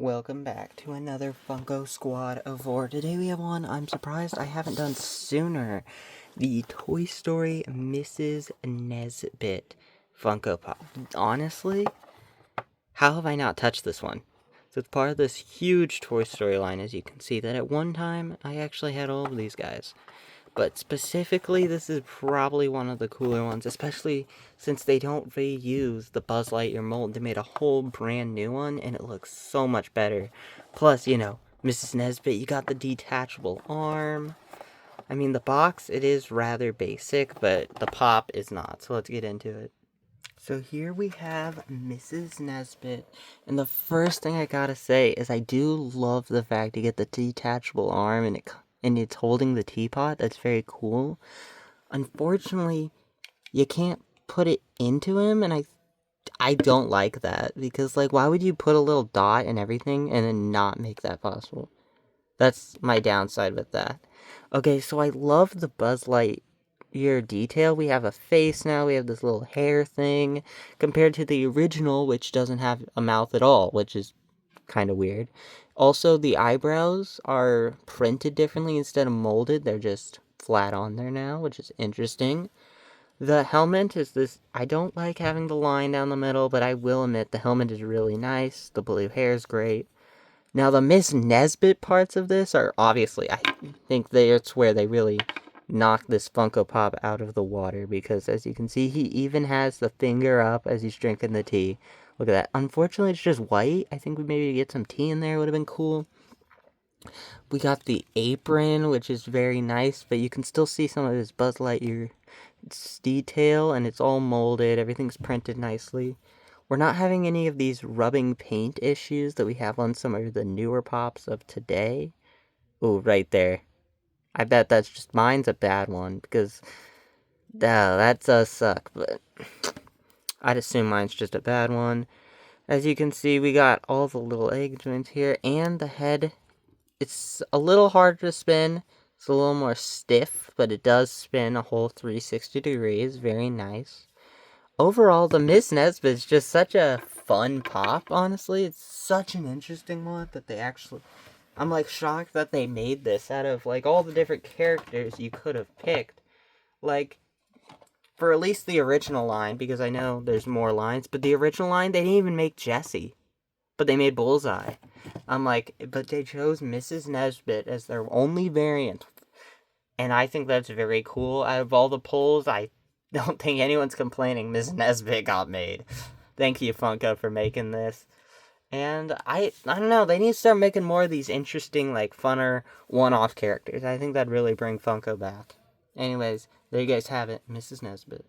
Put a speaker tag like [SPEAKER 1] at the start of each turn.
[SPEAKER 1] Welcome back to another Funko Squad of 4. Today we have one I'm surprised I haven't done sooner. The Toy Story Mrs. Nesbit Funko Pop. Honestly, how have I not touched this one? So it's part of this huge Toy Story line, as you can see, that at one time I actually had all of these guys. But specifically, this is probably one of the cooler ones, especially since they don't reuse the Buzz Lightyear mold. They made a whole brand new one, and it looks so much better. Plus, Mrs. Nesbit, you got the detachable arm. I mean, the box, it is rather basic, but the pop is not, so let's get into it. So here we have Mrs. Nesbit, and the first thing I gotta say is I do love the fact you get the detachable arm and it's holding the teapot. That's very cool. Unfortunately, you can't put it into him, and I don't like that because why would you put a little dot and everything and then not make that possible? That's my downside with that. Okay, so I love the Buzz Lightyear detail. We have a face now, we have this little hair thing, compared to the original, which doesn't have a mouth at all, which is kind of weird. Also, the eyebrows are printed differently instead of molded. They're just flat on there now, which is interesting. The helmet is this. I don't like having the line down the middle, but I will admit the helmet is really nice. The blue hair is great. Now, the Miss Nesbit parts of this are obviously, I think it's where they really knock this Funko Pop out of the water, because as you can see, he even has the finger up as he's drinking the tea. Look at that. Unfortunately, it's just white. I think we maybe get some tea in there would have been cool. We got the apron, which is very nice, but you can still see some of his Buzz Lightyear detail, and it's all molded. Everything's printed nicely. We're not having any of these rubbing paint issues that we have on some of the newer pops of today. Oh, right there. I bet that's just mine's a bad one, because that does suck, but I'd assume mine's just a bad one. As you can see, we got all the little egg joints here, and the head. It's a little harder to spin. It's a little more stiff, but it does spin a whole 360 degrees. Very nice. Overall, the Miss Nesbit is just such a fun pop, honestly. It's such an interesting one that they actually... I'm, shocked that they made this out of, all the different characters you could have picked. For at least the original line, because I know there's more lines, but the original line, they didn't even make Jessie. But they made Bullseye. But they chose Mrs. Nesbit as their only variant. And I think that's very cool. Out of all the polls, I don't think anyone's complaining Mrs. Nesbit got made. Thank you, Funko, for making this. And I don't know, they need to start making more of these interesting, funner, one-off characters. I think that'd really bring Funko back. Anyways, there you guys have it, Mrs. Nesbit.